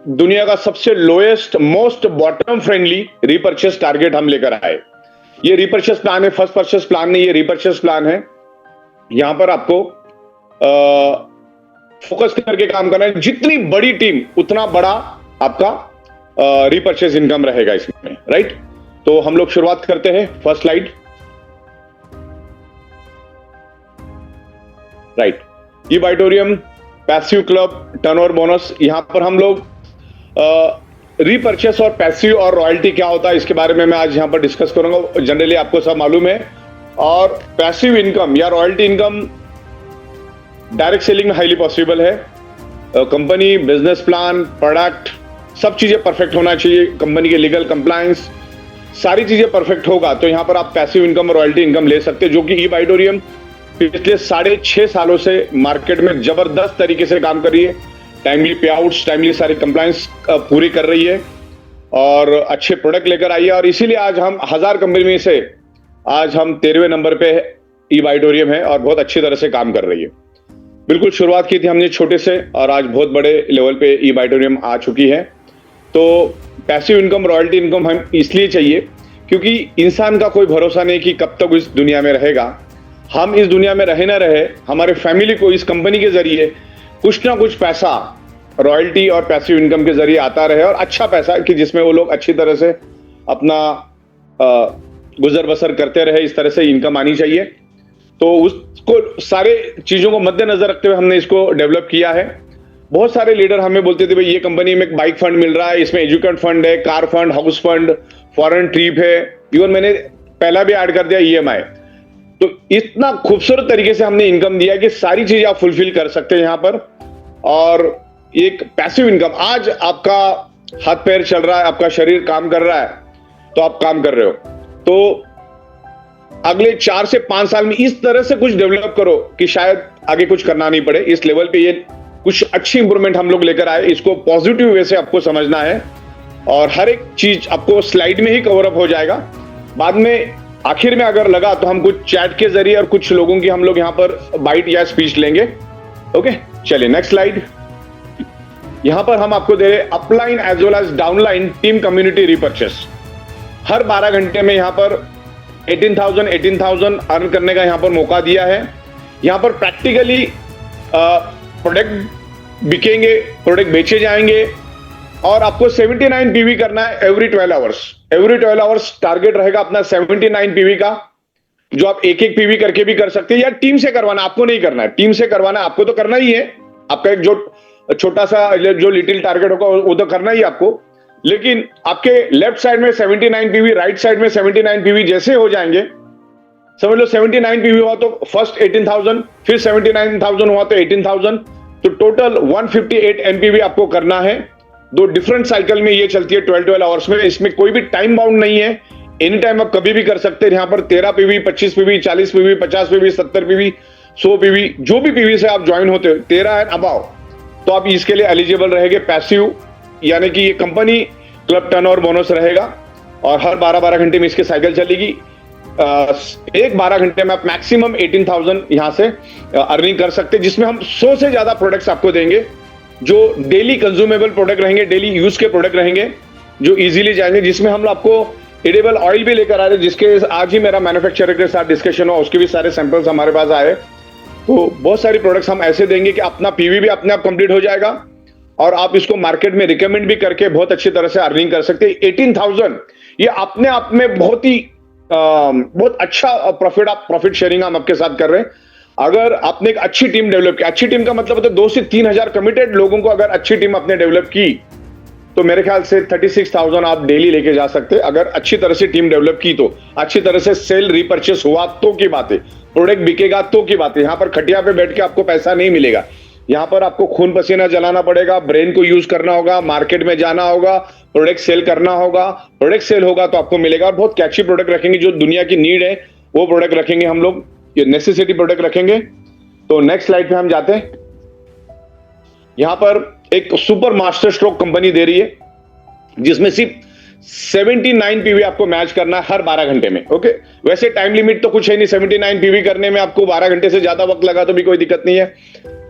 दुनिया का सबसे lowest most bottom friendly repurchase target हम लेकर आए। ये रीपर्चेस प्लान है, फर्स्ट परचेस प्लान नहीं, ये रीपर्चेस प्लान है। यहां पर आपको फोकस करके काम करना है। जितनी बड़ी टीम उतना बड़ा आपका रीपर्चेस इनकम रहेगा इसमें, राइट। तो हम लोग शुरुआत करते हैं। First slide, right. eBytorium passive club turnover bonus, यहां पर हम लोग रीपर्चेस और पैसिव और रॉयल्टी क्या होता है इसके बारे में मैं आज यहां पर डिस्कस करूंगा। जनरली आपको सब मालूम है। और पैसिव इनकम या रॉयल्टी इनकम डायरेक्ट सेलिंग में हाईली पॉसिबल है। कंपनी, बिजनेस प्लान, प्रोडक्ट, सब चीजें परफेक्ट होना चाहिए। कंपनी के लीगल कंप्लायंस, सारी चीजें परफेक्ट होगा तो यहां पर आप पैसिव इनकम और रॉयल्टी इनकम ले सकते हैं, जो कि eBytorium पिछले 6.5 सालों से मार्केट में जबरदस्त तरीके से काम कर रही है। टाइमली पे आउट्स, टाइमली सारे कंप्लायंस पूरी कर रही है और अच्छे प्रोडक्ट लेकर आई है। और इसीलिए आज हम 1000 कंपनी में से आज हम 13वें नंबर पे eBytorium है और बहुत अच्छी तरह से काम कर रही है। बिल्कुल शुरुआत की थी हमने छोटे से और आज बहुत बड़े लेवल पे eBytorium आ चुकी है। तो पैसिव इनकम, रॉयल्टी इनकम हम इसलिए चाहिए क्योंकि इंसान का कोई भरोसा नहीं कि कब तक इस दुनिया में रहेगा। हम इस दुनिया में रहे ना रहे, हमारे फैमिली को इस कंपनी के जरिए कुछ ना कुछ पैसा रॉयल्टी और पैसिव इनकम के जरिए आता रहे, और अच्छा पैसा कि जिसमें वो लोग अच्छी तरह से अपना गुजर बसर करते रहे। इस तरह से इनकम आनी चाहिए। तो उसको सारे चीजों को मद्देनजर रखते हुए हमने इसको डेवलप किया है। बहुत सारे लीडर हमें बोलते थे भाई ये कंपनी में एक बाइक फंड मिल रहा है, इसमें एजुकेट फंड है, car fund, house fund, foreign trip है, इवन मैंने पहला भी ऐड कर दिया EMI। तो इतना खूबसूरत तरीके से हमने इनकम दिया कि सारी चीजें आप फुलफिल कर सकते हैं यहां पर। और एक पैसिव इनकम, आज आपका हाथ पैर चल रहा है, आपका शरीर काम कर रहा है तो आप काम कर रहे हो, तो अगले 4 से 5 साल में इस तरह से कुछ डेवलप करो कि शायद आगे कुछ करना नहीं पड़े। इस लेवल पे ये कुछ अच्छी इंप्रूवमेंट हम लोग लेकर आए। इसको पॉजिटिव वे से आपको समझना है और हर एक चीज आपको स्लाइड में ही कवर अप हो जाएगा। बाद में आखिर में अगर लगा तो हम कुछ चैट के जरिए और कुछ लोगों की हम लोग यहां पर बाइट या स्पीच लेंगे। ओके, चलिए नेक्स्ट स्लाइड। यहां पर हम आपको दे रहे upline as well as downline team community repurchase. हर 12 घंटे में यहां पर 18,000 अर्न करने का यहां पर मौका दिया है। यहां पर प्रैक्टिकली प्रोडक्ट बिकेंगे, प्रोडक्ट बेचे जाएंगे और आपको 79 पीवी करना है every 12 hours. Every 12 hours target रहेगा अपना 79 पीवी का, जो आप एक एक पीवी करके भी कर सकते हैं या टीम से करवाना, आपको नहीं करना है। टीम से करवाना आपको तो करना ही है। आपका एक जो छोटा सा जो लिटिल टारगेट होगा वो तो करना ही आपको, लेकिन आपके लेफ्ट साइड में 79 पीवी, राइट साइड में 79 पीवी जैसे हो जाएंगे, समझ लो 79 पीवी हुआ तो फर्स्ट 18,000, फिर 79,000 हुआ तो 18,000, तो टोटल 158 एमपीवी आपको करना है। 2 डिफरेंट साइकिल में ये चलती है 12 आवर्स में। इसमें कोई भी टाइम बाउंड नहीं है, एनी टाइम आप कभी भी कर सकते हैं। यहां पर 13 PV, 25 PV, 40 PV, 50 PV, 70 PV, 100 PV, जो भी पीवी से आप ज्वाइन होते हो 13 एंड अबाव, तो आप इसके लिए एलिजिबल रहेंगे। पैसिव यानी कि ये कंपनी क्लब टर्नओवर बोनस रहेगा और हर 12-12 घंटे में इसकी साइकिल चलेगी। एक 12 घंटे में आप मैक्सिमम 18,000 यहां से अर्निंग कर सकते हैं, जिसमें हम 100 से ज्यादा प्रोडक्ट्स आपको देंगे जो डेली कंज्यूमेबल प्रोडक्ट रहेंगे, डेली यूज के प्रोडक्ट रहेंगे जो इजीली जाएंगे। जिसमें हम आपको एडिबल ऑयल भी लेकर आ रहे हैं, जिसके आज ही मेरा मैन्युफैक्चरर के साथ डिस्कशन हुआ, उसके भी सारे सैंपल्स हमारे पास आए। तो बहुत सारी प्रोडक्ट्स हम ऐसे देंगे कि अपना पीवी भी अपने आप कंप्लीट हो जाएगा और आप इसको मार्केट में रिकमेंड भी करके बहुत अच्छी तरह से अर्निंग कर सकते हैं। 18,000 ये अपने आप में बहुत अच्छा प्रॉफिट शेयरिंग हम आपके साथ कर रहे हैं। अगर आपने एक अच्छी टीम डेवलप की, अच्छी टीम का मतलब होता है 2 से 3,000 कमिटेड लोगों को अगर अच्छी टीम आपने डेवलप की तो मेरे ख्याल से 36,000 आप डेली लेके जा सकते हैं। अगर अच्छी तरह से टीम डेवलप की तो, अच्छी तरह से सेल रीपर्चेस हुआ तो की बात है, प्रोडक्ट बिकेगा तो की बात है। यहां पर खटिया पे बैठ के आपको पैसा नहीं मिलेगा। यहां पर आपको खून पसीना जलाना पड़ेगा, ब्रेन को यूज करना होगा, मार्केट में जाना होगा, प्रोडक्ट सेल करना होगा। प्रोडक्ट सेल होगा तो आपको मिलेगा। और बहुत कैची प्रोडक्ट रखेंगे, जो दुनिया की नीड है वो प्रोडक्ट रखेंगे हम लोग, ये नेसेसिटी प्रोडक्ट रखेंगे। तो नेक्स्ट स्लाइड पे हम जाते हैं। यहां पर एक सुपर मास्टर स्ट्रोक कंपनी दे रही है जिसमें सिर्फ 79 पीवी आपको मैच करना है हर 12 घंटे में। ओके, वैसे टाइम लिमिट तो कुछ है नहीं, 79 पीवी करने में आपको 12 घंटे से ज्यादा वक्त लगा तो भी कोई दिक्कत नहीं है।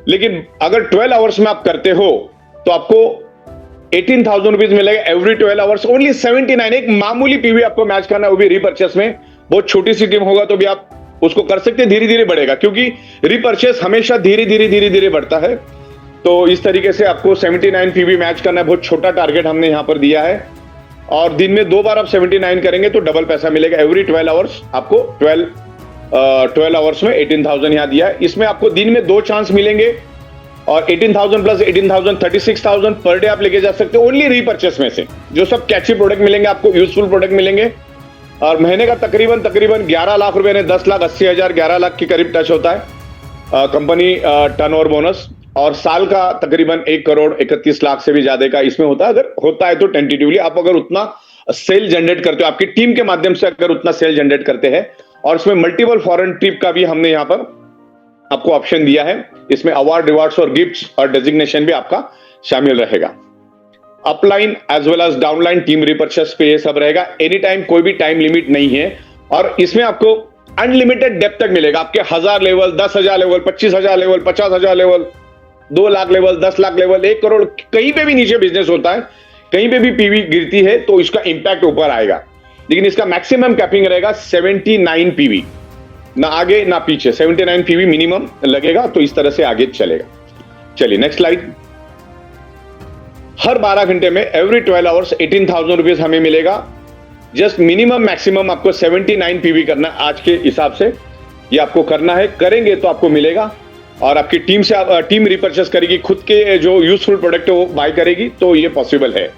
लेकिन अगर 12 आवर्स में आप करते हो तो आपको 18,000 रुपीज मिलेगा एवरी 12 आवर्स, ओनली 79। एक मामूली पीवी आपको मैच करना है, वो भी रीपर्चेस में। बहुत छोटी सी टीम होगा तो भी आप उसको कर सकते हैं, धीरे धीरे बढ़ेगा, क्योंकि रीपर्चेस हमेशा धीरे धीरे बढ़ता है। तो इस तरीके से आपको 79 पीवी मैच करना है। बहुत छोटा टारगेट हमने यहां पर दिया है, और दिन में 2 बार आप 79 करेंगे तो डबल पैसा मिलेगा एवरी 12 आवर्स। आपको 12 आवर्स में 18,000 यहां दिया है। इसमें आपको दिन में 2 चांस मिलेंगे, और 18,000 प्लस 18,000 36,000 पर डे आप लेके जा सकते हो ओनली रीपर्चेस में से। जो सब कैची प्रोडक्ट मिलेंगे आपको, यूजफुल प्रोडक्ट मिलेंगे। और महीने का तकरीबन 11 लाख रुपए ने 10,80,000 11 लाख के करीब टच होता है कंपनी टर्नओवर बोनस, और साल का तकरीबन 1,31,00,000 से भी ज्यादा का इसमें होता है। अगर होता है तो टेंटेटिवली आप अगर उतना सेल जनरेट करते हो, आपकी टीम के माध्यम से अगर उतना सेल जनरेट करते हैं, और इसमें मल्टीपल फॉरेन ट्रिप का भी हमने यहां पर आपको ऑप्शन दिया है। इसमें अवार्ड, रिवार्ड्स और गिफ्ट्स और डेजिग्नेशन भी आपका शामिल रहेगा। Upline as well as downline team repurchase पे ये सब रहेगा। एनी टाइम, कोई भी टाइम लिमिट नहीं है, और इसमें आपको अनलिमिटेड डेप्थ तक मिलेगा। आपके 1000 level, 10,000 level, 25,000 level, 50,000 level, 2 lakh level, 10 lakh level, 1 crore, कहीं पे भी नीचे बिजनेस होता है, कहीं पे भी पीवी गिरती है तो इसका इंपैक्ट ऊपर आएगा। लेकिन इसका मैक्सिमम कैपिंग रहेगा 79 पीवी, ना आगे ना पीछे, 79 पीवी मिनिमम लगेगा। तो इस तरह से आगे चलेगा। चलिए नेक्स्ट स्लाइड। हर 12 घंटे में एवरी 12 आवर्स 18,000 रुपीज हमें मिलेगा। जस्ट मिनिमम मैक्सिमम आपको 79 पीवी करना आज के हिसाब से, ये आपको करना है। करेंगे तो आपको मिलेगा, और आपकी टीम से टीम रिपर्चेस करेगी, खुद के जो यूजफुल प्रोडक्ट है वो बाय करेगी, तो ये पॉसिबल है।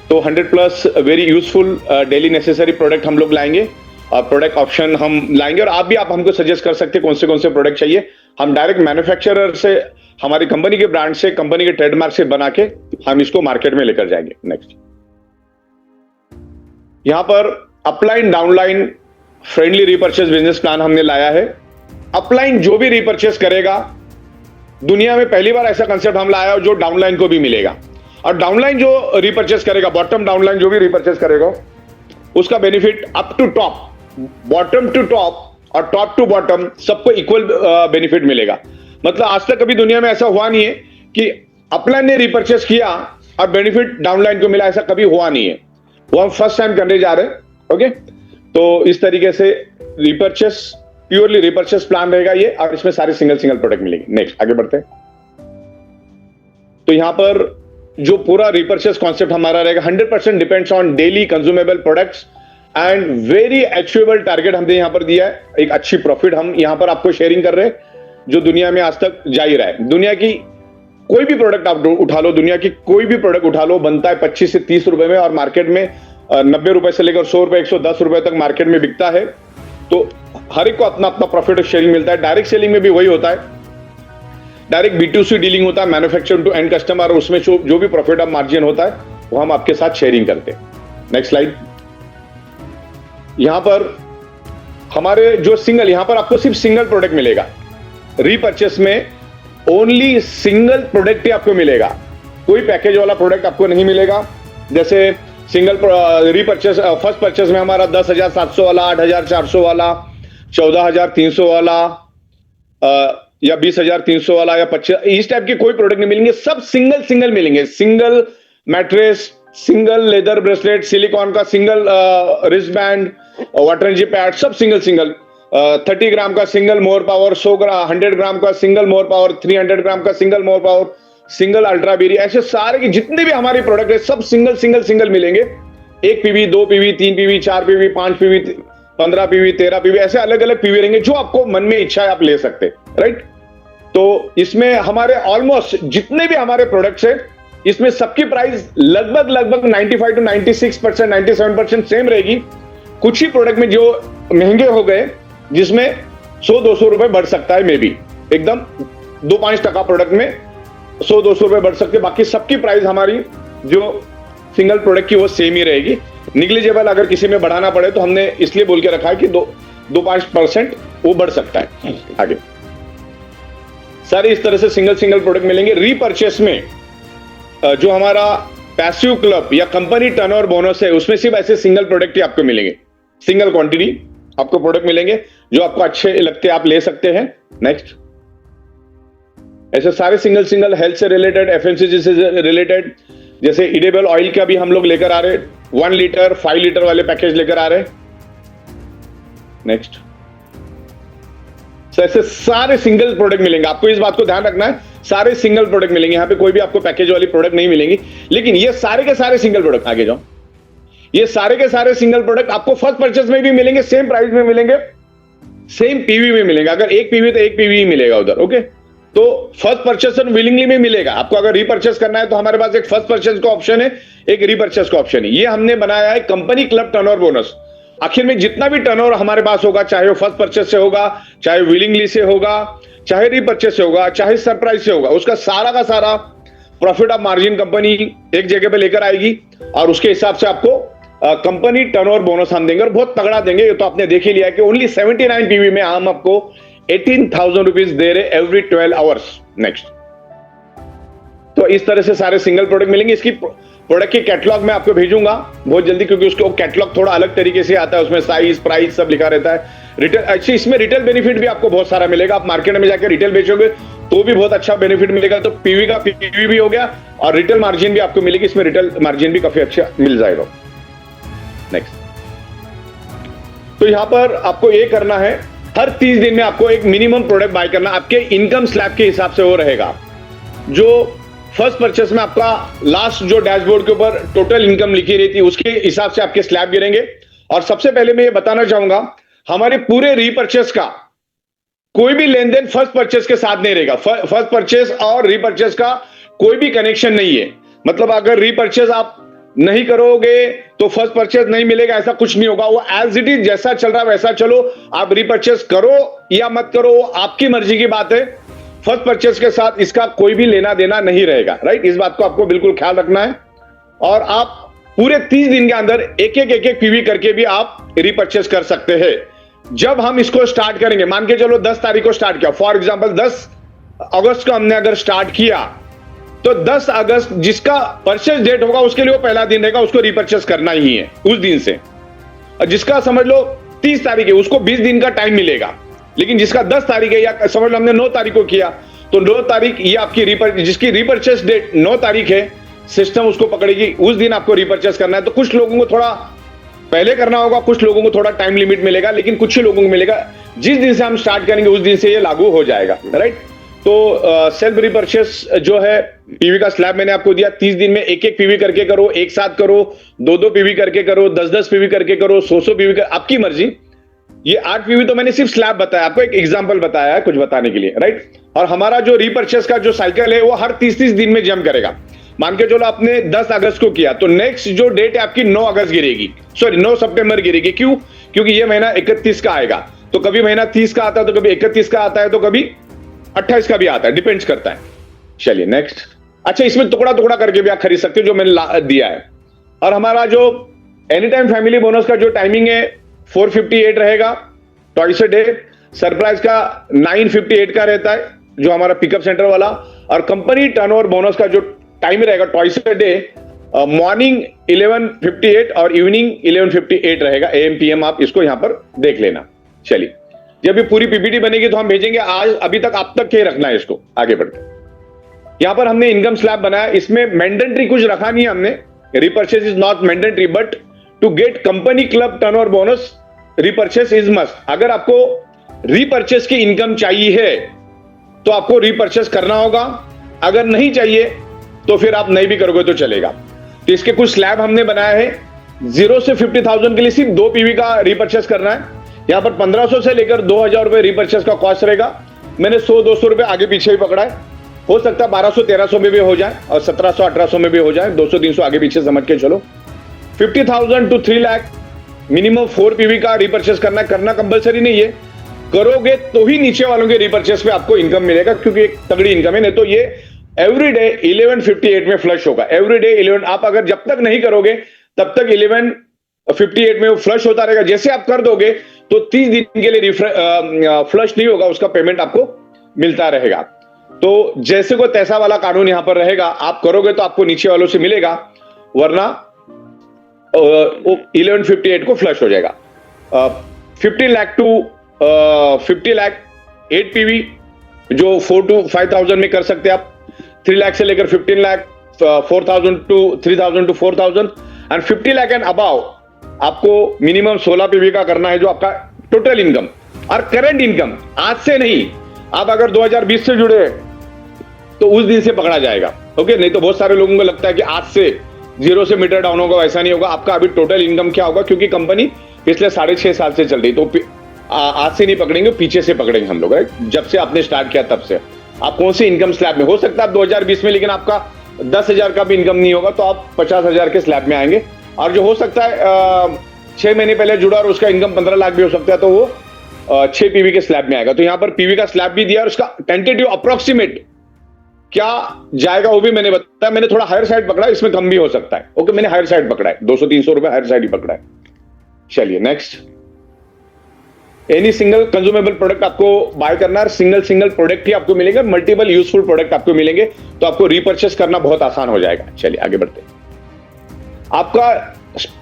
तो 100 plus very useful daily necessary product हम लोग लाएंगे, और प्रोडक्ट ऑप्शन हम लाएंगे। और आप हमको सजेस्ट कर सकते हैं कौन से प्रोडक्ट चाहिए। हम डायरेक्ट मैन्युफैक्चरर से, हमारी कंपनी के ब्रांड से, कंपनी के ट्रेडमार्क से बना के हम इसको मार्केट में लेकर जाएंगे। नेक्स्ट, यहां पर upline downline friendly repurchase business plan हमने लाया है। अपलाइन जो भी रिपर्चेस करेगा, दुनिया में पहली बार ऐसा कंसेप्ट हम लाया जो डाउनलाइन को भी मिलेगा। और डाउनलाइन जो रिपर्चेस करेगा, बॉटम डाउनलाइन जो भी रिपर्चेस करेगा, उसका benefit up to top, bottom to top और टॉप टू बॉटम सबको इक्वल बेनिफिट मिलेगा। मतलब आज तक कभी दुनिया में ऐसा हुआ नहीं है कि अपलाइन ने रिपर्चेस किया और बेनिफिट डाउनलाइन को मिला, ऐसा कभी हुआ नहीं है। वो हम फर्स्ट टाइम करने जा रहे हैं। ओके, तो इस तरीके से रिपर्चेस, प्योरली रिपर्चेस प्लान रहेगा ये, और इसमें सारे सिंगल प्रोडक्ट मिलेंगे। नेक्स्ट आगे बढ़ते हैं। तो यहां पर जो पूरा रिपर्चेस कॉन्सेप्ट हमारा रहेगा, 100% depends on daily consumable products and very achievable target हमने यहां पर दिया है। एक अच्छी प्रॉफिट हम यहां पर आपको शेयरिंग कर रहे हैं, जो दुनिया में आज तक जा ही रहा है। दुनिया की कोई भी प्रोडक्ट आप उठा लो, दुनिया की कोई भी प्रोडक्ट उठा लो, बनता है 25 से 30 रुपए में, और मार्केट में 90 रुपए से लेकर 100 रुपए, 110 रुपए तक मार्केट में बिकता है। तो हर एक को अपना अपना प्रॉफिट शेयरिंग मिलता है। डायरेक्ट सेलिंग में भी वही होता है, डायरेक्ट B2C डीलिंग होता है, मैन्युफैक्चर टू एंड कस्टमर, और उसमें जो भी प्रॉफिट ऑफ मार्जिन होता है वो हम आपके साथ शेयरिंग करते हैं। Next slide. यहां पर हमारे जो सिंगल, यहां पर आपको सिर्फ सिंगल प्रोडक्ट मिलेगा रीपर्चेस में, ओनली सिंगल प्रोडक्ट ही आपको मिलेगा। कोई पैकेज वाला प्रोडक्ट आपको नहीं मिलेगा। जैसे सिंगल रीपर्चेस, फर्स्ट परचेस में हमारा 10,700 वाला, 8,400 वाला, 14,300 वाला, या 20,300 वाला, या 25, इस टाइप के कोई प्रोडक्ट नहीं मिलेंगे। सब सिंगल मिलेंगे। Single mattress, single leather bracelet, silicon का सिंगल रिस्ट बैंड, वाटरजी पैड, सब सिंगल 30 ग्राम का सिंगल मोर पावर, 100 ग्राम का सिंगल मोर पावर, 300 ग्राम का single more power, single ultra berry, ऐसे सारे के जितने भी हमारे प्रोडक्ट है सब सिंगल मिलेंगे। 1 PV, 2 PV, 3 PV, 4 PV, 5 PV, 15 PV, 13 PV, ऐसे अलग अलग पीवी रहेंगे। जो आपको मन में इच्छा है आप ले सकते हैं, राइट। तो इसमें हमारे ऑलमोस्ट जितने भी हमारे प्रोडक्ट्स है, इसमें सबकी प्राइस लगभग 95 to 96%, 97% सेम रहेगी। कुछ ही प्रोडक्ट में जो महंगे हो गए, जिसमें 100-200 रुपए बढ़ सकता है, मे बी एकदम 2-5% प्रोडक्ट में 100-200 रुपए बढ़ सकते हैं। बाकी सबकी प्राइस हमारी जो सिंगल प्रोडक्ट की वो सेम ही रहेगी। निग्लिजेबल अगर किसी में बढ़ाना पड़े तो हमने इसलिए बोल के रखा है कि 2-5% वो बढ़ सकता है। आगे सारे इस तरह से सिंगल प्रोडक्ट मिलेंगे। रीपर्चेस में जो हमारा पैसिव क्लब या कंपनी टर्नओवर बोनस है, उसमें सिर्फ ऐसे सिंगल प्रोडक्ट ही आपको मिलेंगे। सिंगल क्वांटिटी आपको प्रोडक्ट मिलेंगे, जो आपको अच्छे लगते हैं आप ले सकते हैं। नेक्स्ट, ऐसे सारे सिंगल हेल्थ से रिलेटेड, FMCG से रिलेटेड, जैसे इडेबल ऑयल का भी हम लोग लेकर आ रहे हैं, 1 लीटर 5 लीटर वाले पैकेज लेकर आ रहे हैं। नेक्स्ट, ऐसे सारे सिंगल प्रोडक्ट मिलेंगे, आपको इस बात को ध्यान रखना है, सारे सिंगल प्रोडक्ट मिलेंगे, यहां पे कोई भी आपको पैकेज वाली प्रोडक्ट नहीं मिलेंगी, लेकिन ये सारे के सारे सिंगल प्रोडक्ट, आगे जाओ, ये सारे के सारे सिंगल प्रोडक्ट आपको फर्स्ट परचेस में भी मिलेंगे, सेम प्राइस में मिलेंगे, सेम पीवी में मिलेंगे। अगर एक पीवी तो एक पीवी ही मिलेगा उधर, ओके। तो फर्स्ट परचेस विलिंगली में मिलेगा आपको, अगर रीपर्चेस करना है तो हमारे पास एक फर्स्ट परचेस का ऑप्शन है, एक रीपर्चेस का ऑप्शन है। ये हमने बनाया है कंपनी क्लब टर्नओवर बोनस। आखिर में जितना भी टर्नओवर हमारे पास होगा, चाहे वो फर्स्ट परचेस से होगा, चाहे विलिंगली से होगा, चाहे रीपर्चेस से होगा, चाहे सरप्राइज से होगा, उसका सारा का सारा प्रॉफिट ऑफ मार्जिन कंपनी एक जगह पे लेकर आएगी और उसके हिसाब से आपको कंपनी टर्नओवर बोनस हम देंगे और बहुत तगड़ा देंगे। ये तो आपने देख ही लिया है कि ओनली 79 पीवी में हम आपको 18,000 रुपीज दे रहे एवरी 12 आवर्स। नेक्स्ट, तो इस तरह से सारे सिंगल प्रोडक्ट मिलेंगे। इसकी प्रोडक्ट की कैटलॉग मैं आपको भेजूंगा बहुत जल्दी, क्योंकि उसको कैटलॉग थोड़ा अलग तरीके से आता है, उसमें साइज प्राइस सब लिखा रहता है। रिटेल, अच्छी इसमें रिटेल बेनिफिट भी आपको बहुत सारा मिलेगा। आप मार्केट में जाकर रिटेल बेचोगे तो भी बहुत अच्छा बेनिफिट मिलेगा। तो पीवी का पीवी भी हो गया और रिटेल मार्जिन भी आपको मिलेगी, इसमें रिटेल मार्जिन भी काफी अच्छा मिल जाएगा। नेक्स्ट, तो यहां पर आपको ये करना है, हर 30 दिन में आपको एक मिनिमम प्रोडक्ट बाय करना, आपके इनकम स्लैब के हिसाब से वो रहेगा। जो फर्स्ट परचेस में आपका लास्ट जो डैशबोर्ड के ऊपर टोटल इनकम लिखी रहती है उसके हिसाब से आपके स्लैब गिरेंगे। और सबसे पहले मैं ये बताना चाहूंगा, हमारे पूरे रीपर्चेस का कोई भी लेन देन फर्स्ट परचेस के साथ नहीं रहेगा। फर्स्ट परचेस और रीपर्चेस का कोई भी कनेक्शन नहीं है। मतलब अगर रीपर्चेस आप नहीं करोगे तो फर्स्ट परचेस नहीं मिलेगा, ऐसा कुछ नहीं होगा। वो एज इट इज जैसा चल रहा है वैसा चलो, आप रीपर्चेस करो या मत करो आपकी मर्जी की बात है। फर्स्ट परचेस के साथ इसका कोई भी लेना देना नहीं रहेगा, राइट। इस बात को आपको बिल्कुल ख्याल रखना है। और आप पूरे 30 दिन के अंदर एक एक पीवी करके भी आप रीपर्चेस कर सकते हैं। जब हम इसको स्टार्ट करेंगे, मान के चलो 10 तारीख को स्टार्ट किया, फॉर एग्जांपल 10 अगस्त को हमने अगर स्टार्ट किया तो 10 अगस्त जिसका परचेस डेट होगा उसके लिए वो पहला दिन रहेगा, उसको रीपर्चेस करना ही है उस दिन से। और जिसका समझ लो 30 तारीख है उसको 20 दिन का टाइम मिलेगा। लेकिन जिसका 10 तारीख है या समझ लो हमने 9 तारीख को किया तो 9 तारीख ये आपकी जिसकी रीपर्चेस डेट 9 तारीख है, सिस्टम उसको पकड़ेगी, उस दिन आपको रीपर्चेस करना है। तो कुछ लोगों को थोड़ा पहले करना होगा, कुछ लोगों को थोड़ा टाइम लिमिट मिलेगा, लेकिन कुछ ही लोगों को मिलेगा जिस दिन से हम स्टार्ट करेंगे उस दिन से ये लागू हो जाएगा, राइट। तो सेल्फ रीपर्चेस जो है पीवी का स्लैब मैंने आपको दिया, 30 दिन में एक पीवी करके करो, एक साथ करो, 2 पीवी करके करो, 10 पीवी करके करो, 100 पीवी कर, आपकी मर्जी। ये 8 पीवी तो मैंने सिर्फ स्लैब बताया, आपको एक एग्जांपल बताया है कुछ बताने के लिए, राइट। और हमारा जो रीपर्चेस का जो साइकिल है वो हर 30 दिन में जम करेगा। मान के चलो आपने 10 अगस्त को किया तो नेक्स्ट जो डेट है आपकी 9 अगस्त गिरेगी, सॉरी 9 सितंबर गिरेगी। क्यों? क्योंकि ये महीना 31 का आएगा, तो कभी महीना 30 का आता है, तो कभी 31 का आता है, तो कभी 28 का भी आता है, डिपेंड्स करता है। चलिए नेक्स्ट। अच्छा, इसमें टुकड़ा टुकड़ा करके भी आप खरीद सकते हो जो मैंने दिया है। और हमारा जो एनी टाइम फैमिली बोनस का जो टाइमिंग है 458 रहेगा ट्वाइस अ डे। सरप्राइज का 958 का रहता है जो हमारा पिकअप सेंटर वाला। और कंपनी टर्नओवर बोनस का जो टाइम रहेगा ट्वाइस अ डे, मॉर्निंग 11:58 और इवनिंग 11:58 रहेगा, AM PM। आप इसको यहां पर देख लेना। चलिए, जब ये पूरी पीपीटी बनेगी तो हम भेजेंगे। आज अभी तक आप तक के रखना है इसको आगे बढ़ के। यहां पर हमने इनकम स्लैब बनाया, इसमें मैंडेटरी कुछ रखा नहीं है हमने। Repurchase is not mandatory but to get company club turnover bonus repurchase is must. अगर आपको रीपर्चेस की इनकम चाहिए है तो आपको रीपर्चेस करना होगा, अगर नहीं चाहिए तो फिर आप नहीं भी करोगे तो चलेगा। तो इसके कुछ स्लैब हमने बनाया है। 0 से 50,000 के लिए सिर्फ 2 पीवी का रीपर्चेस करना है। यहां पर 1500 से लेकर 2000 रुपए रीपर्चेस का कॉस्ट रहेगा। मैंने 100-200 रुपए आगे पीछे ही पकड़ा है, हो सकता है 1200-1300 में भी हो जाए और 1700-1800 में भी हो जाए, 200-300 आगे पीछे समझ के चलो। 50,000 to 3 लाख मिनिमम 4 पीवी का रीपर्चेस करना कंपलसरी नहीं है, करोगे तो ही नीचे वालों के रीपर्चेस पे आपको इनकम मिलेगा, क्योंकि एक तगड़ी इनकम है। नहीं तो ये एवरीडे 11:58 में फ्लश होगा, एवरीडे 11। आप अगर जब तक नहीं करोगे तब तक 11:58 में फ्लश होता रहेगा। जैसे आप कर दोगे तो 30 दिन के लिए फ्लश नहीं होगा, उसका पेमेंट आपको मिलता रहेगा। तो जैसे को तैसा वाला कानून यहां पर रहेगा, आप करोगे तो आपको नीचे वालों से मिलेगा, वरना 11:58 को फ्लश हो जाएगा। 15 लाख टू 50 लाख 8 पीवी जो 4 to 5,000 में कर सकते हैं आप। 3 लाख से लेकर 15 lakh, 4,000 to 3,000 to 4,000 and 50 lakh and above आपको मिनिमम 16 पीवी का करना है, जो आपका टोटल इनकम और करंट इनकम आज से नहीं, आप अगर 2020 से जुड़े तो उस दिन से पकड़ा जाएगा। ओके, नहीं तो बहुत सारे लोगों को लगता है कि आज से जीरो से मीटर डाउन होगा, वैसा नहीं होगा। आपका अभी टोटल इनकम क्या होगा, क्योंकि कंपनी पिछले 6.5 साल से चल रही, तो आज से नहीं पकड़ेंगे, पीछे से पकड़ेंगे हम लोग, राइट। जब से आपने स्टार्ट किया तब से आप कौन सी इनकम स्लैब में, हो सकता है आप 2020 में, लेकिन आपका 10,000 का भी इनकम नहीं होगा, तो आप 50,000 के स्लैब में आएंगे। और जो हो सकता है 6 महीने पहले जुड़ा और उसका इनकम 15 लाख भी हो सकता है, तो वो 6 पीवी के स्लैब में आएगा। तो यहां पर पीवी का स्लैब भी दिया और उसका टेंटेटिव अप्रोक्सीमेट क्या जाएगा वो भी मैंने बताया। मैंने थोड़ा हायर साइड पकड़ा, इसमें कम भी हो सकता है। ओके, मैंने हायर साइड पकड़ा है, 200-300 रुपए हायर साइड ही पकड़ा है। चलिए next, any single consumable product आपको बाय करना है, सिंगल प्रोडक्ट ही आपको मिलेगा, मल्टीपल यूजफुल प्रोडक्ट आपको मिलेंगे, तो आपको रीपर्चेस करना बहुत आसान हो जाएगा। चलिए आगे बढ़ते हैं। आपका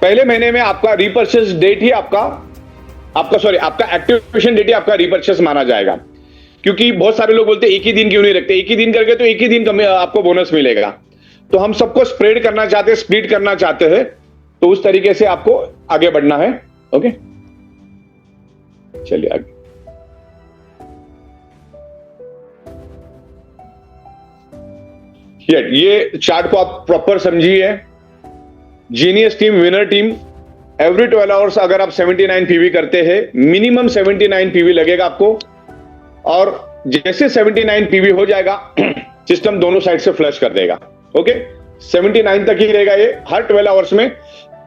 पहले महीने में आपका रीपर्चेस डेट ही आपका एक्टिवेशन डेट ही आपका रीपर्चेस माना जाएगा, क्योंकि बहुत सारे लोग बोलते हैं एक ही दिन क्यों नहीं रखते, एक ही दिन करके तो एक ही दिन आपको बोनस मिलेगा। तो हम सबको स्प्रेड करना चाहते हैं, स्प्लिट करना चाहते हैं, तो उस तरीके से आपको आगे बढ़ना है। ओके, चलिए आगे। ये चार्ट को आप प्रॉपर समझिए। Genius team, winner team, every 12 hours अगर आप 79 पीवी करते हैं, मिनिमम 79 पीवी लगेगा आपको, और जैसे 79 पीवी हो जाएगा सिस्टम दोनों साइड से फ्लश कर देगा। ओके, 79 तक ही रहेगा ये, हर 12 आवर्स में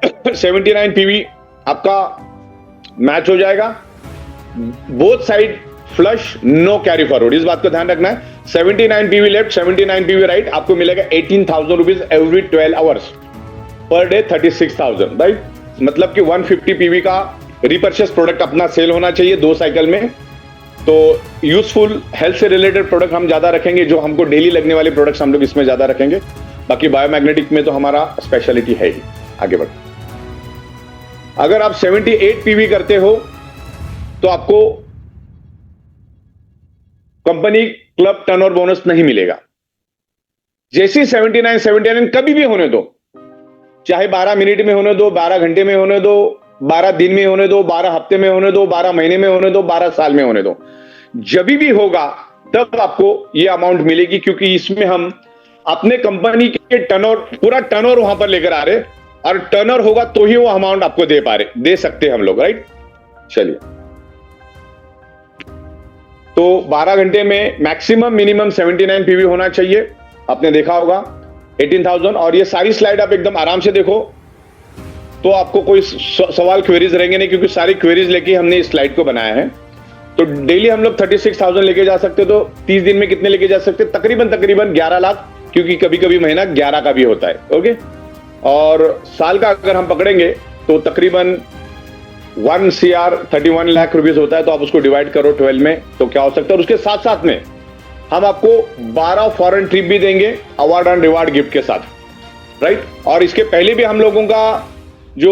79 पीवी आपका मैच हो जाएगा, both side flush, no carry forward. इस बात को ध्यान रखना है। 79 पीवी लेफ्ट, 79 पीवी राइट, आपको मिलेगा 18,000 rupees every 12 hours, per day 36,000, right. मतलब कि 150 पीवी का रिपर्चेस प्रोडक्ट अपना सेल होना चाहिए 2 साइकिल में। तो यूजफुल हेल्थ से रिलेटेड प्रोडक्ट हम ज्यादा रखेंगे, जो हमको डेली लगने वाले प्रोडक्ट्स हम लोग इसमें ज्यादा रखेंगे। बाकी बायोमैग्नेटिक में तो हमारा स्पेशलिटी है ही। आगे बढ़, अगर आप 78 पीवी करते हो तो आपको कंपनी क्लब टर्नओवर बोनस नहीं मिलेगा। जैसे 79 कभी भी होने दो, चाहे 12 मिनट में होने दो, 12 घंटे में होने दो, 12 दिन में होने दो, 12 हफ्ते में होने दो, 12 महीने में होने दो, 12 साल में होने दो, जब भी होगा तब आपको ये अमाउंट मिलेगी, क्योंकि इसमें हम अपने कंपनी के टर्नओवर, पूरा टर्नओवर वहां पर लेकर आ रहे, और टर्नओवर होगा तो ही वो अमाउंट आपको दे सकते हैं हम लोग, राइट। चलिए, तो 12 घंटे में मैक्सिमम मिनिमम 79 पीवी होना चाहिए। आपने देखा होगा 18,000, और ये सारी स्लाइड आप एकदम आराम से देखो, तो आपको कोई सवाल क्वेरीज रहेंगे नहीं, क्योंकि सारी क्वेरीज लेके हमने इस स्लाइड को बनाया है। तो डेली हम लोग 36,000 लेके जा सकते, तो 30 दिन में कितने लेके जा सकते, तकरीबन 11 लाख, क्योंकि कभी कभी महीना 11 का भी होता है। ओके, और साल का अगर हम पकड़ेंगे तो तकरीबन 1 CR 31 लाख रुपीज होता है। तो आप उसको डिवाइड करो 12 में, तो क्या हो सकता है। और उसके साथ साथ में हम आपको 12 फॉरेन ट्रिप भी देंगे अवार्ड एंड रिवार्ड गिफ्ट के साथ, राइट। और इसके पहले भी हम लोगों का जो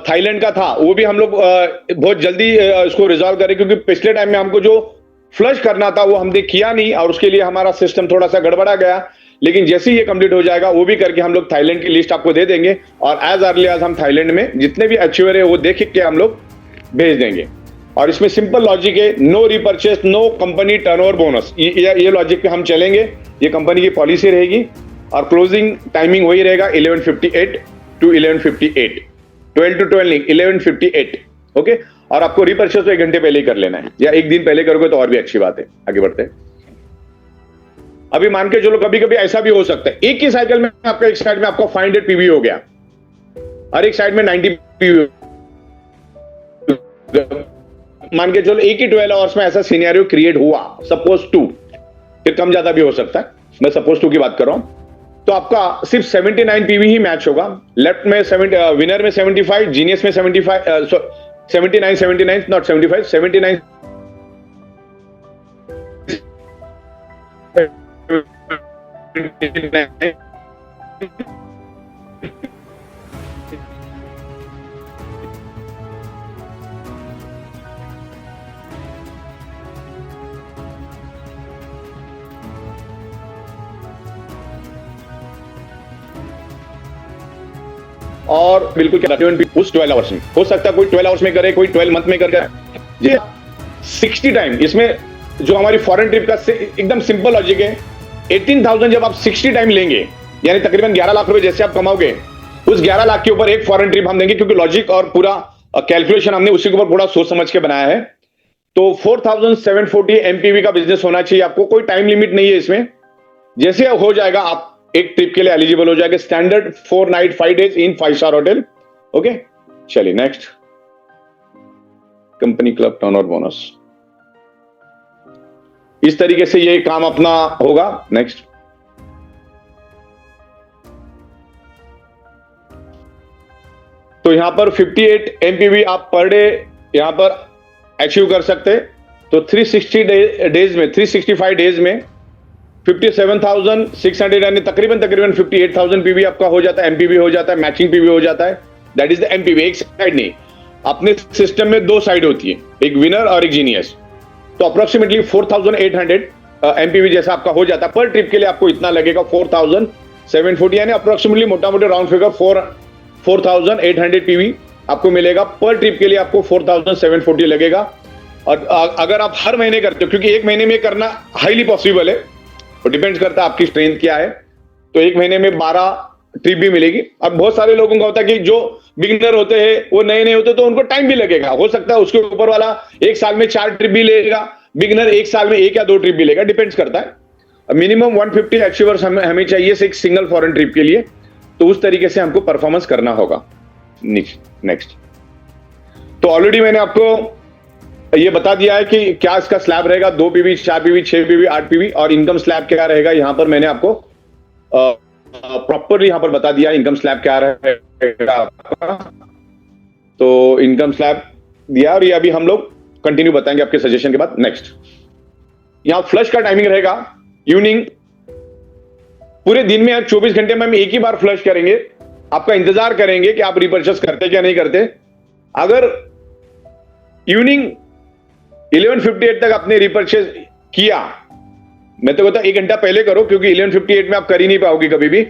थाईलैंड का था, वो भी हम लोग बहुत जल्दी इसको रिजॉल्व करें, क्योंकि पिछले टाइम में हमको जो फ्लश करना था वो हमने किया नहीं, और उसके लिए हमारा सिस्टम थोड़ा सा गड़बड़ा गया। लेकिन जैसे ही ये कंप्लीट हो जाएगा, वो भी करके हम लोग थाईलैंड की लिस्ट आपको दे देंगे, और एज अर्ली एज हम थाईलैंड में जितने भी अचीवर है वो देख के हम लोग भेज देंगे। और इसमें सिंपल लॉजिक है, no repurchase, no company turnover bonus, ये लॉजिक पे हम चलेंगे। ये कंपनी की पॉलिसी रहेगी, और क्लोजिंग टाइमिंग वही रहेगा 11:58 to 11:58, 12 to 12 नहीं, 11:58। ओके, और आपको रिपर्चेस तो 1 घंटे पहले ही कर लेना है, या 1 दिन पहले करोगे तो और भी अच्छी बात है। आगे बढ़ते हैं। अभी मान के चलो, कभी कभी ऐसा भी हो सकता है, एक ही साइकिल में आपका, एक साइड में आपका 500 पीवी हो गया, और एक साइड में 90 पीवी। मान के चलो एक ही 12 आवर्स में ऐसा सिनेरियो क्रिएट हुआ, सपोज 2, फिर कम ज्यादा भी हो सकता है, मैं सपोज 2 की बात कर रहा हूं। तो आपका सिर्फ 79 पीवी ही मैच होगा। लेफ्ट में विनर में 75, जीनियस में 75, 79 नॉट 75, 79 और बिल्कुल क्या उस 12 आवर्स में हो सकता है, कोई 12 आवर्स में करे, कोई 12 मंथ में करे जी। 60 टाइम, इसमें जो हमारी फॉरेन ट्रिप का एकदम सिंपल लॉजिक है। 18,000 जब आप 60 टाइम लेंगे, यानी तकरीबन 11 लाख रुपए जैसे आप कमाओगे, उस 11 लाख के ऊपर एक फॉरेन ट्रिप हम देंगे, क्योंकि लॉजिक और पूरा कैलकुलेशन हमने उसी के ऊपर थोड़ा सोच समझ के बनाया है। तो 4,740 एमपीवी का बिजनेस होना चाहिए आपको, कोई टाइम लिमिट नहीं है इसमें। जैसे हो जाएगा आप एक ट्रिप के लिए एलिजिबल हो जाएगा। Standard 4 night 5 days in 5 star hotel. Okay, चलिए next, company club turnover bonus. इस तरीके से ये काम अपना होगा। नेक्स्ट, तो यहां पर 58 एमपीवी आप पर डे यहां पर अचीव कर सकते। तो 360 डेज में, 365 डेज में 57,600 यानी तकरीबन 58,000 पीवी आपका हो जाता है, एमपीवी हो जाता है, मैचिंग पीवी हो जाता है। That is the MPV. एक साइड नहीं, अपने सिस्टम में 2 साइड होती है, एक विनर और एक जीनियस। तो अप्रोक्सीमेटली 4,800 एमपीवी जैसा आपका हो जाता है। पर ट्रिप के लिए आपको इतना लगेगा 4,740, यानी अप्रोक्सीमेटली मोटा मोटी राउंड फिगर 4,800 पीवी आपको मिलेगा। पर ट्रिप के लिए आपको 4,740 लगेगा। और अगर आप हर महीने करते हो, क्योंकि एक महीने में करना हाईली पॉसिबल है, तो डिपेंड करता है आपकी स्ट्रेंथ क्या है। तो एक महीने में 12 ट्रिप भी मिलेगी। अब बहुत सारे लोगों का होता है कि जो बिगिनर होते हैं, वो नए नए होते हैं, तो उनको टाइम भी लगेगा। हो सकता है उसके ऊपर वाला एक साल में 4 ट्रिप भी लेगा, बिगिनर एक साल में 1 या 2 ट्रिप भी लेगा, डिपेंड्स करता है। मिनिमम 150 अचीवर्स हमें चाहिए एक सिंगल फॉरेन ट्रिप के लिए। तो उस तरीके से हमको परफॉर्मेंस करना होगा। नेक्स्ट, तो ऑलरेडी मैंने आपको ये बता दिया है कि क्या इसका स्लैब रहेगा, 2 पीवी, 4 पीवी, 6 पीवी, 8 पीवी, और इनकम स्लैब क्या रहेगा। यहां पर मैंने आपको प्रॉपर यहां पर बता दिया इनकम स्लैब क्या रहेगा। तो इनकम स्लैब दिया, और ये अभी हम लोग कंटिन्यू बताएंगे आपके सजेशन के बाद। नेक्स्ट, यहां फ्लश का टाइमिंग रहेगा इवनिंग। पूरे दिन में 24 घंटे में हम एक ही बार फ्लश करेंगे। आपका इंतजार करेंगे कि आप रिपर्चेस करते क्या नहीं करते। अगर इवनिंग 11:58 तक आपने रिपर्चेस किया, मैं तो कहता 1 घंटा पहले करो, क्योंकि 11:58 में आप कर ही नहीं पाओगे कभी भी।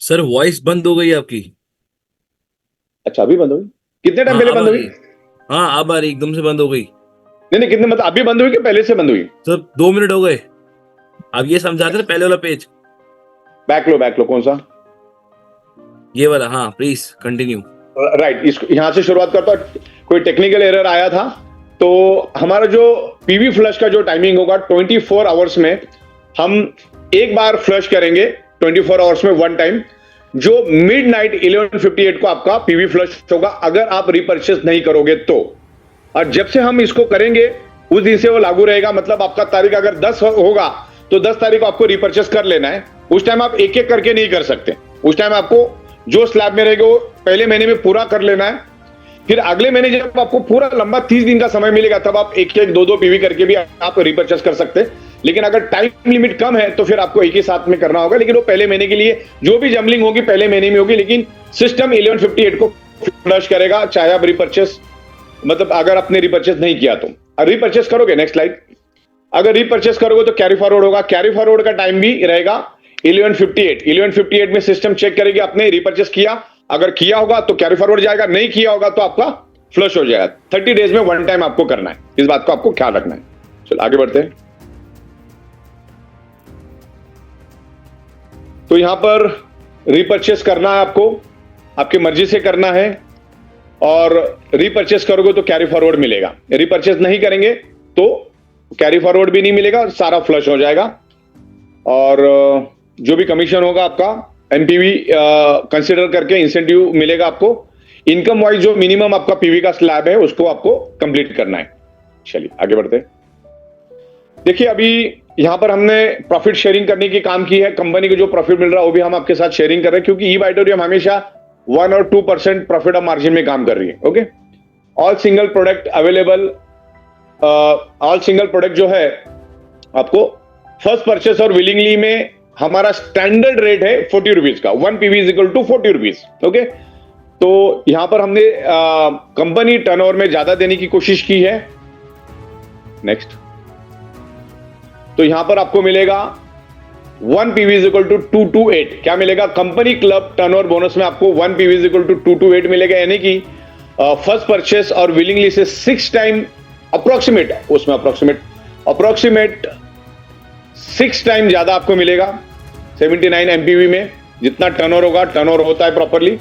सर वॉइस बंद हो गई आपकी। अच्छा, अभी बंद हुई? कितने टाइम हाँ पहले अब बंद आ हुई? रही है। हाँ अब आ रही, एकदम से बंद हो गई। नहीं नहीं, कितने, मतलब अभी बंद हुई कि पहले से बंद हुई? सर 2 मिनट हो गए। अब ये समझाते थे पहले वाला पेज। बैक लो, कौन सा? ये वाला, हाँ प्लीज कंटिन्यू। राइट, इसको यहां से शुरुआत करता हूं। कोई टेक्निकल एरर आया था। तो हमारा जो पीवी फ्लश का जो टाइमिंग होगा, 24 आवर्स में हम एक बार फ्लश करेंगे, 24 आवर्स में 1 टाइम, जो मिडनाइट 11:58 को आपका पीवी फ्लश होगा, अगर आप रिपर्चेस नहीं करोगे तो। और जब से हम इसको करेंगे उस दिन से वो लागू रहेगा। मतलब आपका तारीख अगर 10 होगा तो 10 तारीख को आपको रिपर्चेस कर लेना है। उस टाइम आप एक एक करके नहीं कर सकते। उस टाइम आपको जो स्लैब में रहेगा वो पहले महीने में पूरा कर लेना है। फिर अगले महीने जब आपको पूरा लंबा 30 दिन का समय मिलेगा, तब आप एक एक 2 पीवी करके भी आप रिपर्चेस कर सकते हैं। लेकिन अगर टाइम लिमिट कम है तो फिर आपको एक ही साथ में करना होगा। लेकिन वो पहले महीने के लिए जो भी जमलिंग होगी पहले महीने में होगी। लेकिन सिस्टम 11:58 को फ्लश करेगा, चाहे आप रिपर्चेस, मतलब अगर आपने रिपर्चेस नहीं किया तो। रिपर्चेस करोगे, नेक्स्ट स्लाइड, अगर रिपर्चेस करोगे तो कैरी फॉरवर्ड होगा। कैरी फॉरवर्ड का टाइम भी रहेगा 11:58 में सिस्टम चेक करेगी आपने रिपर्चेस किया, अगर किया होगा तो कैरी फॉरवर्ड जाएगा, नहीं किया होगा तो आपका फ्लश हो जाएगा। 30 डेज में 1 टाइम आपको करना है। इस बात को आपको ख्याल रखना है। चलो आगे बढ़ते हैं। तो यहां पर रिपर्चेस करना है आपको, आपकी मर्जी से करना है। और रिपर्चेस करोगे तो कैरी फॉरवर्ड मिलेगा, रिपर्चेस नहीं करेंगे तो कैरी फॉरवर्ड भी नहीं मिलेगा, सारा फ्लश हो जाएगा। और जो भी कमीशन होगा आपका एनपीवी कंसिडर करके इंसेंटिव मिलेगा आपको। इनकम वाइज जो मिनिमम आपका पीवी का स्लैब है उसको आपको कंप्लीट करना है। चलिए आगे बढ़ते हैं। देखिए अभी यहां पर हमने प्रॉफिट शेयरिंग करने की काम की है। कंपनी को जो प्रॉफिट मिल रहा है वो भी हम आपके साथ शेयरिंग कर रहे हैं, क्योंकि ई बाइटोरियम हमेशा 1 और 2% प्रॉफिट ऑफ मार्जिन में काम कर रही है। Okay, all single product available, all single product जो है आपको फर्स्ट परचेस और विलिंगली में हमारा स्टैंडर्ड रेट है 40 रुपीज का। 1 PV is equal to 40 rupees. Okay, तो यहां पर हमने कंपनी टर्नओवर में ज्यादा देने की कोशिश की है। नेक्स्ट, तो यहां पर आपको मिलेगा 1 पीवी इज इक्वल टू 228। क्या मिलेगा? कंपनी क्लब टर्नओवर बोनस में आपको 1 पीवी इज इक्वल टू 228 मिलेगा, यानी कि फर्स्ट परचेस और विलिंगली से 6 टाइम अप्रोक्सीमेट है, उसमें अप्रोक्सीमेट 6 टाइम ज्यादा आपको मिलेगा 79 एमपीवी में। जितना टर्नओवर होगा, टर्नओवर होता है प्रॉपरली,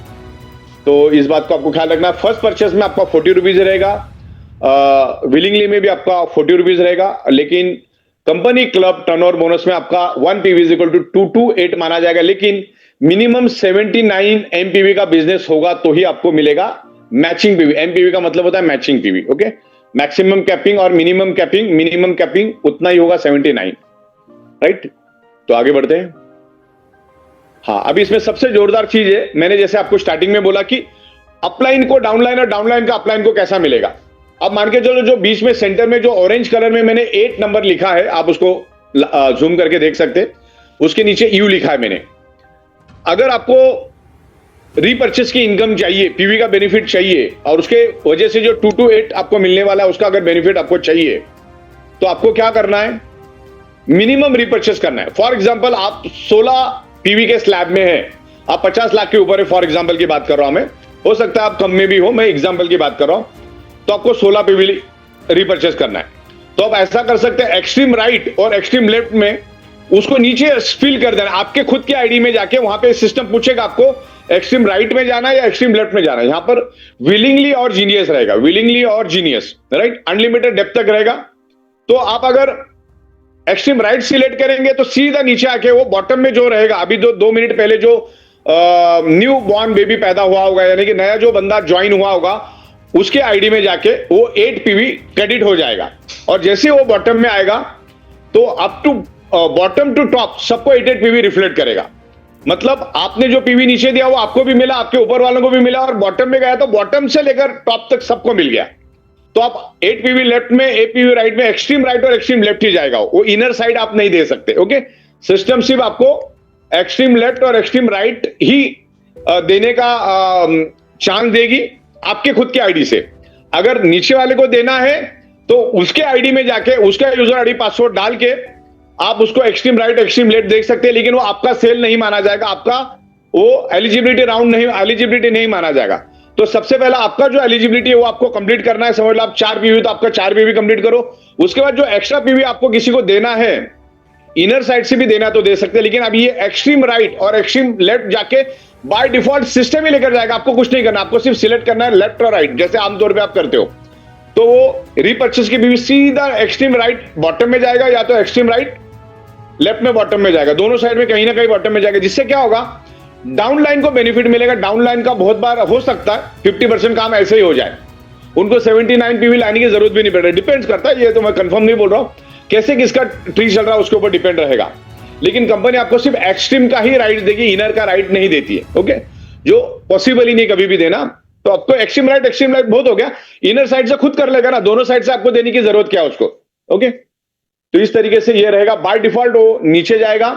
तो इस बात को आपको ख्याल रखना। फर्स्ट परचेस में आपका 40 रुपीज रहेगा, विलिंगली में भी आपका 40 रुपीज रहेगा, लेकिन कंपनी क्लब टर्नओवर बोनस में आपका 1 पीवी इज इक्वल टू 228 माना जाएगा। लेकिन मिनिमम 79 एमपीवी का बिजनेस होगा तो ही आपको मिलेगा मैचिंग पीवी। एमपीवी का मतलब होता है matching PV. Okay, maximum capping और मिनिमम कैपिंग उतना ही होगा 79। राइट, तो आगे बढ़ते हैं। हाँ, अभी इसमें सबसे जोरदार चीज है, मैंने जैसे आपको स्टार्टिंग में बोला कि अपलाइन को डाउनलाइन और डाउनलाइन का अपलाइन को कैसा मिलेगा। अब मान के चलो जो बीच में सेंटर में जो ऑरेंज कलर में मैंने 8 नंबर लिखा है, आप उसको जूम करके देख सकते हैं, उसके नीचे यू लिखा है मैंने। अगर आपको रीपर्चेस की इनकम चाहिए, पीवी का बेनिफिट चाहिए, और उसके वजह से जो 228 आपको मिलने वाला है उसका अगर बेनिफिट आपको चाहिए, तो आपको क्या करना है? मिनिमम रीपर्चेस करना है। फॉर एग्जाम्पल आप 16 पीवी के स्लैब में है, आप 50 लाख के ऊपर है, फॉर एग्जाम्पल की बात कर रहा हूं मैं, हो सकता है आप कम में भी हो, मैं एग्जाम्पल की बात कर रहा हूं, तो आपको 16 पीवी रीपर्चेस करना है। तो आप ऐसा कर सकते हैं, एक्सट्रीम राइट और एक्सट्रीम लेफ्ट में उसको नीचे फिल कर देना। आपके खुद के आईडी में जाके वहां पे सिस्टम पूछेगा आपको एक्सट्रीम राइट में जाना है या एक्सट्रीम लेफ्ट में जाना है। यहां पर विलिंगली और जीनियस रहेगा, विलिंगली और जीनियस, राइट, अनलिमिटेड डेप्थ तक रहेगा। तो आप अगर एक्सट्रीम राइट सिलेक्ट करेंगे तो सीधा नीचे आके वो बॉटम में जो रहेगा, अभी 2 मिनट पहले जो न्यू बॉर्न बेबी पैदा हुआ होगा, यानी कि नया जो बंदा ज्वाइन हुआ होगा, उसके आईडी में जाके वो 8 पीवी क्रेडिट हो जाएगा। और जैसे वो बॉटम में आएगा तो up to bottom to top सबको 8 पीवी रिफ्लेक्ट करेगा। मतलब आपने जो पीवी नीचे दिया वो आपको भी मिला, आपके ऊपर वालों को भी मिला, और बॉटम में गया तो बॉटम से लेकर टॉप तक सबको मिल गया। तो आप 8 पीवी लेफ्ट में, 8 पीवी राइट में, एक्सट्रीम राइट और एक्सट्रीम लेफ्ट ही जाएगा, वो इनर साइड आप नहीं दे सकते। ओके, सिस्टम सिर्फ आपको एक्सट्रीम लेफ्ट और एक्सट्रीम राइट ही देने का चांस देगी आपके खुद के आईडी से। अगर नीचे वाले को देना है तो उसके आईडी में जाके उसका यूजर आईडी पासवर्ड डाल के आप उसको एक्सट्रीम राइट एक्सट्रीम लेफ्ट देख सकते हैं, लेकिन वो आपका सेल नहीं माना जाएगा, आपका वो एलिजिबिलिटी नहीं माना जाएगा। तो सबसे पहला आपका जो एलिजिबिलिटी है वो आपको कंप्लीट करना है। समझ लो आप 4 पीवी तो आपका 4 पीवी कंप्लीट करो। उसके बाद जो एक्स्ट्रा पीवी आपको किसी को देना है, इनर साइड से भी देना तो दे सकते हैं, लेकिन अब ये एक्सट्रीम राइट और एक्सट्रीम लेफ्ट जाके बाय डिफॉल्ट सिस्टम ही लेकर जाएगा। आपको कुछ नहीं करना, आपको सिर्फ सिलेक्ट करना है लेफ्ट और राइट, जैसे आमतौर पे आप करते हो। तो वो रीपर्चेस की पीवी सीधा एक्सट्रीम राइट बॉटम में जाएगा, या तो एक्सट्रीम राइट लेफ्ट में बॉटम में जाएगा, दोनों साइड में कहीं ना कहीं बॉटम में जाएगा। जिससे क्या होगा, डाउनलाइन को बेनिफिट मिलेगा। डाउनलाइन का बहुत बार हो सकता है 50% काम ऐसे ही हो जाए, उनको 79 पीवी लाने की जरूरत भी नहीं पड़ रही। डिपेंड्स करता है, ये तो मैं कंफर्म नहीं बोल रहा हूं, कैसे किसका ट्री चल रहा है उसके ऊपर डिपेंड रहेगा। लेकिन कंपनी आपको सिर्फ एक्सट्रीम का ही राइट देगी, इनर का राइट नहीं देती है। ओके, जो पॉसिबल ही नहीं कभी भी देना। तो आपको एक्सट्रीम राइट एक्सट्रीम राइट बहुत हो गया, इनर साइड से खुद कर लेगा ना, दोनों साइड से आपको देने की जरूरत क्या है उसको। ओके, तो इस तरीके से ये रहेगा। बाय डिफॉल्ट वो नीचे जाएगा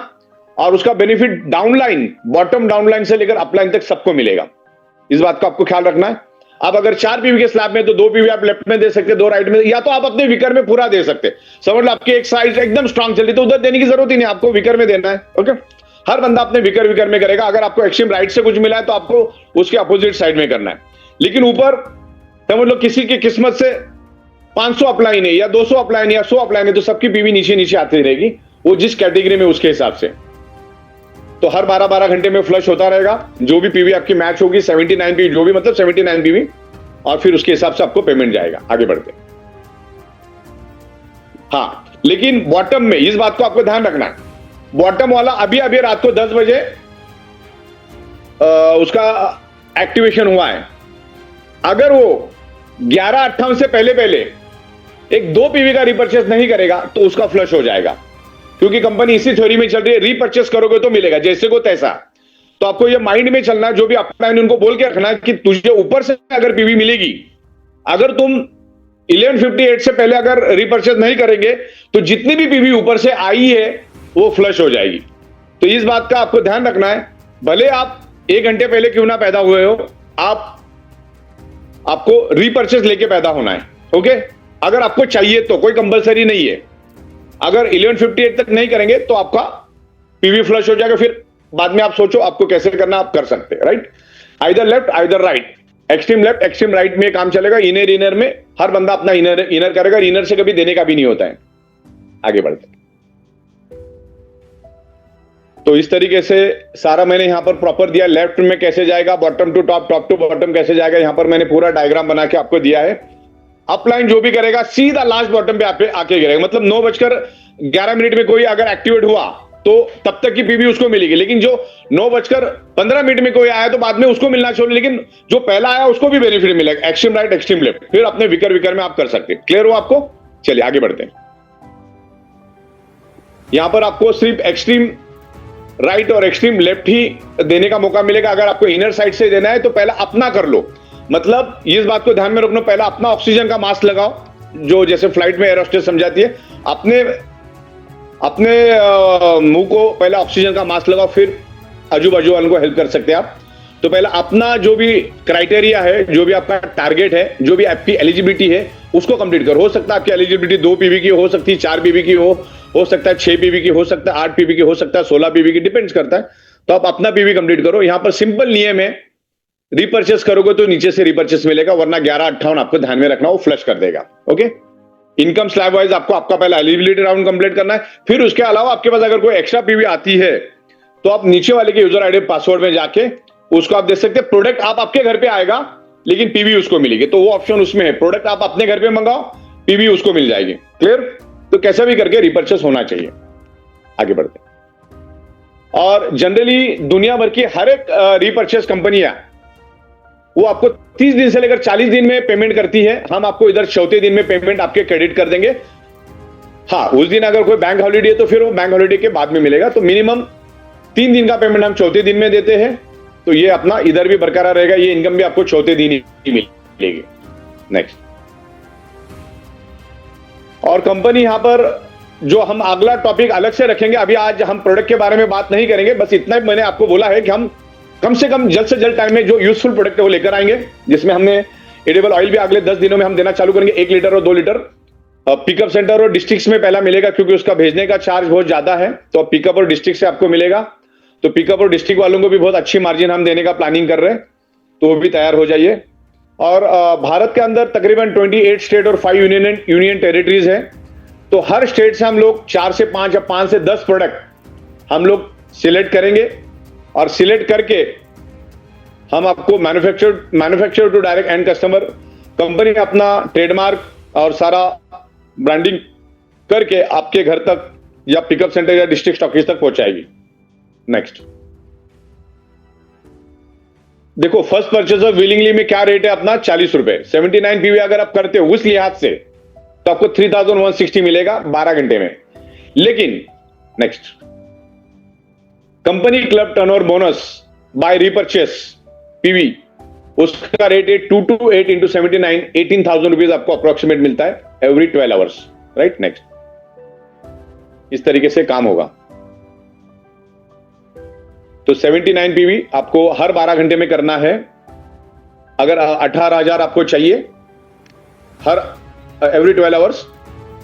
और उसका बेनिफिट डाउनलाइन, बॉटम डाउनलाइन से लेकर अपलाइन तक सबको मिलेगा। इस बात का आपको ख्याल रखना है। आप अगर 4 पीवी के स्लैब में तो 2 पीवी आप लेफ्ट में दे सकते, 2 राइट में, या तो आप अपने विकर में पूरा दे सकते। समझ लो आपकी एक साइड एकदम स्ट्रांग चल रही तो उधर देने की जरूरत ही नहीं, आपको विकर में देना है। ओके, हर बंदा अपने विकर में करेगा। अगर आपको एक्सट्रीम राइट से कुछ मिला है तो आपको उसके अपोजिट साइड में करना है। लेकिन ऊपर समझ लो किसी की किस्मत से 500 अपलाइन है या 200 अपलाइन या 100 अपलाइन है, तो सबकी पीवी नीचे नीचे आती रहेगी, वो जिस कैटेगरी में उसके हिसाब से। तो हर 12-12 घंटे में फ्लश होता रहेगा, जो भी पीवी आपकी मैच होगी 79 पीवी, जो भी मतलब 79 पीवी, और फिर उसके हिसाब से आपको पेमेंट जाएगा। आगे बढ़ते, हाँ, लेकिन बॉटम में इस बात को आपको ध्यान रखना है, बॉटम वाला अभी रात को 10 बजे उसका एक्टिवेशन हुआ है, अगर वो 11/58 से पहले पहले एक 2 पीवी का रिपर्चेस नहीं करेगा तो उसका फ्लश हो जाएगा, क्योंकि कंपनी इसी थ्योरी में चल रही है, रिपर्चेस करोगे तो मिलेगा, जैसे को तैसा। तो आपको ये माइंड में चलना, जो भी अपलाइन उनको बोल के रखना कि तुझे ऊपर से अगर पीवी मिलेगी, अगर तुम 11:58 से पहले अगर रिपर्चेस नहीं करेंगे तो जितनी भी पीवी ऊपर से आई है वो फ्लश हो जाएगी। तो इस बात का आपको ध्यान रखना है, भले आप 1 घंटे पहले क्यों ना पैदा हुए हो, आपको रिपर्चेस लेके पैदा होना है। ओके, अगर आपको चाहिए तो, कोई कंपलसरी नहीं है। अगर 11:58 तक नहीं करेंगे तो आपका पीवी फ्लश हो जाएगा, फिर बाद में आप सोचो आपको कैसे करना, आप कर सकते हैं, right. Either left either right, extreme left extreme right में काम चलेगा। इनर में हर बंदा अपना इनर करेगा, इनर से कभी देने का भी नहीं होता है। आगे बढ़ते, तो इस तरीके से सारा मैंने यहां पर प्रॉपर दिया। लेफ्ट में कैसे जाएगा, bottom to top, top to bottom कैसे जाएगा, यहां पर मैंने पूरा डायग्राम बना के आपको दिया है। अपलाइन जो भी करेगा सीधा लास्ट बॉटम पे आके गिरेगा, मतलब 9:11 में कोई अगर एक्टिवेट हुआ तो तब तक की पीवी उसको मिलेगी, लेकिन जो 9:15 में कोई आया तो बाद में उसको मिलना चाहिए, लेकिन जो पहला आया उसको भी बेनिफिट मिलेगा। एक्सट्रीम राइट एक्सट्रीम लेफ्ट, फिर अपने विकर में आप कर सकते हैं। क्लियर हो आपको? चलिए आगे बढ़ते हैं। यहां पर आपको सिर्फ एक्सट्रीम राइट और एक्सट्रीम लेफ्ट ही देने का मौका मिलेगा। अगर आपको इनर साइड से देना है तो पहला अपना कर लो, मतलब इस बात को ध्यान में रखना, पहला अपना ऑक्सीजन का मास्क लगाओ, जो जैसे फ्लाइट में एयर होस्टेस समझाती है, अपने मुंह को पहले ऑक्सीजन का मास्क लगाओ, फिर आजू बाजू वालों को हेल्प कर सकते हैं आप। तो पहला अपना जो भी क्राइटेरिया है, जो भी आपका टारगेट है, जो भी आपकी एलिजिबिलिटी है उसको कंप्लीट करो। हो सकता है आपकी एलिजिबिलिटी 2 पीवी की हो सकती है, 4 पीवी की हो सकता है 6 पीवी की हो सकता है, 8 पीवी की हो सकता है, 16 पीवी की, डिपेंड्स करता है। तो आप अपना पीवी कंप्लीट करो। यहां पर सिंपल नियम है, रिपर्चेस करोगे तो नीचे से रिपर्चेस मिलेगा, वरना 11/58 आपको ध्यान में रखना, वो फ्लश कर देगा। ओके, इनकम स्लैब वाइज आपको आपका पहला एलिजिबिलिटी राउंड कंप्लीट करना है। फिर उसके अलावा आपके पास अगर कोई एक्स्ट्रा पीवी आती है तो आप नीचे वाले के यूजर आईडी पासवर्ड में जाके उसको आप देख सकते हैं। प्रोडक्ट आप आपके घर पे आएगा लेकिन पीवी उसको मिलेगी, तो वो ऑप्शन उसमें है, प्रोडक्ट आप अपने घर पे मंगाओ, पीवी उसको मिल जाएगी। क्लियर? तो कैसा भी करके रिपर्चेस होना चाहिए। आगे बढ़ते हैं। और जनरली दुनिया भर की हर एक रिपर्चेस कंपनियां वो आपको 30 दिन से लेकर 40 दिन में पेमेंट करती है। हम आपको इधर 34 दिन में पेमेंट आपके क्रेडिट कर देंगे। हाँ, उस दिन अगर कोई बैंक हॉलीडे है तो फिर वो बैंक हॉलीडे के बाद में मिलेगा। तो मिनिमम 3 दिन का पेमेंट हम 34 दिन में देते हैं, तो ये अपना इधर भी बरकरार रहेगा, ये इनकम भी आपको 34 दिन ही मिलेगी। नेक्स्ट, और कंपनी यहां पर जो हम अगला टॉपिक अलग से रखेंगे, अभी आज हम प्रोडक्ट के बारे में बात नहीं करेंगे, बस इतना ही मैंने आपको बोला है कि हम कम से कम जल्द से जल्द टाइम में जो यूजफुल प्रोडक्ट है वो लेकर आएंगे, जिसमें हमने एडिबल ऑयल भी अगले 10 दिनों में हम देना चालू करेंगे, 1 लीटर और 2 लीटर। पिकअप सेंटर और डिस्ट्रिक्ट्स में पहला मिलेगा, क्योंकि उसका भेजने का चार्ज बहुत ज्यादा है, तो पिकअप और डिस्ट्रिक्ट से आपको मिलेगा। तो पिकअप और डिस्ट्रिक्ट वालों को भी बहुत अच्छी मार्जिन हम देने का प्लानिंग कर रहे हैं, तो वो भी तैयार हो जाइए। और भारत के अंदर तकरीबन 28 स्टेट और 5 यूनियन टेरिटरीज है, तो हर स्टेट से हम लोग 4 से 5 या 5 से 10 प्रोडक्ट हम लोग सिलेक्ट करेंगे, और सिलेक्ट करके हम आपको manufacture to direct end customer, company अपना ट्रेडमार्क और सारा ब्रांडिंग करके आपके घर तक या पिकअप सेंटर या डिस्ट्रिक्ट स्टॉकिस्ट तक पहुंचाएगी। नेक्स्ट देखो, फर्स्ट परचेज ऑफ विलिंगली में क्या रेट है अपना, 40 रुपए। 79 पीवी अगर आप करते हो उस लिहाज से तो आपको 3160 मिलेगा 12 घंटे में। लेकिन next, company club turnover bonus bye repurchase PV, उसका रेट है 228 इंटू 79, 18,000 रुपीज आपको अप्रोक्सीमेट मिलता है एवरी 12 आवर्स, राइट। नेक्स्ट, इस तरीके से काम होगा। तो 79 पीवी आपको हर 12 घंटे में करना है। अगर 18,000 आपको चाहिए हर एवरी 12 आवर्स,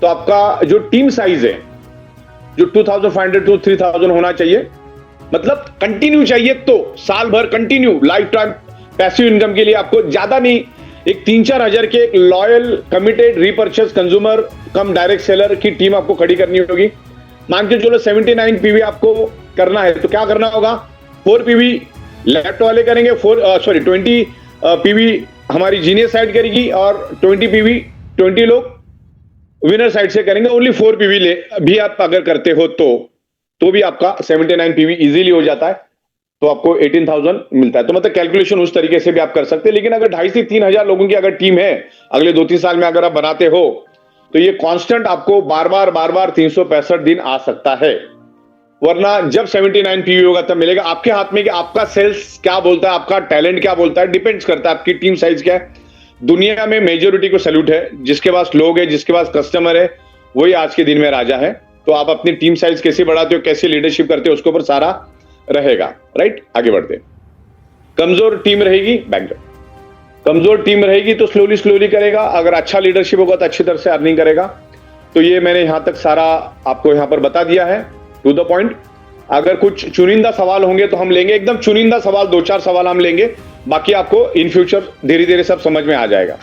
तो आपका जो टीम साइज है जो 2,500 टू 3,000 होना चाहिए, मतलब कंटिन्यू चाहिए, तो साल भर continue life time passive income के लिए आपको ज्यादा नहीं, एक 3-4 हजार के एक लॉयल कमिटेड रिपर्चेस कंज्यूमर कम डायरेक्ट सेलर की टीम आपको खड़ी करनी होगी। मान के चलो 79 पीवी आपको करना है, तो क्या करना होगा, 4 पीवी लेफ्ट वाले करेंगे, 20 पीवी हमारी जीनियर साइड करेगी, और 20 पीवी 20 लोग विनर साइड से करेंगे। ओनली 4 पीवी भी आप अगर करते हो तो भी आपका 79 पीवी इजीली हो जाता है। तो आपको 18,000 मिलता है। तो मतलब कैलकुलेशन उस तरीके से भी आप कर सकते हैं। लेकिन अगर 2,500 से 3,000 लोगों की अगर टीम है अगले 2-3 साल में अगर आप बनाते हो तो ये कांस्टेंट आपको बार बार 365 दिन आ सकता है। वरना जब 79 पीवी होगा तब मिलेगा। आपके हाथ में कि आपका सेल्स क्या बोलता है, आपका टैलेंट क्या बोलता है, डिपेंड्स करता है आपकी टीम साइज क्या है। दुनिया में मेजोरिटी को सैल्यूट है, जिसके पास लोग है, जिसके पास कस्टमर है, वही आज के दिन में राजा है। तो आप अपनी टीम साइज कैसे बढ़ाते हो, कैसे लीडरशिप करते हो, उसके ऊपर सारा रहेगा। राइट, आगे बढ़ते। कमजोर टीम रहेगी, बैंक कमजोर टीम रहेगी तो स्लोली करेगा। अगर अच्छा लीडरशिप होगा तो अच्छी तरह से अर्निंग करेगा। तो ये मैंने यहां तक सारा आपको यहां पर बता दिया है, टू द पॉइंट। अगर कुछ चुनिंदा सवाल होंगे तो हम लेंगे, एकदम चुनिंदा सवाल 2-4 सवाल हम लेंगे, बाकी आपको इन फ्यूचर धीरे धीरे सब समझ में आ जाएगा।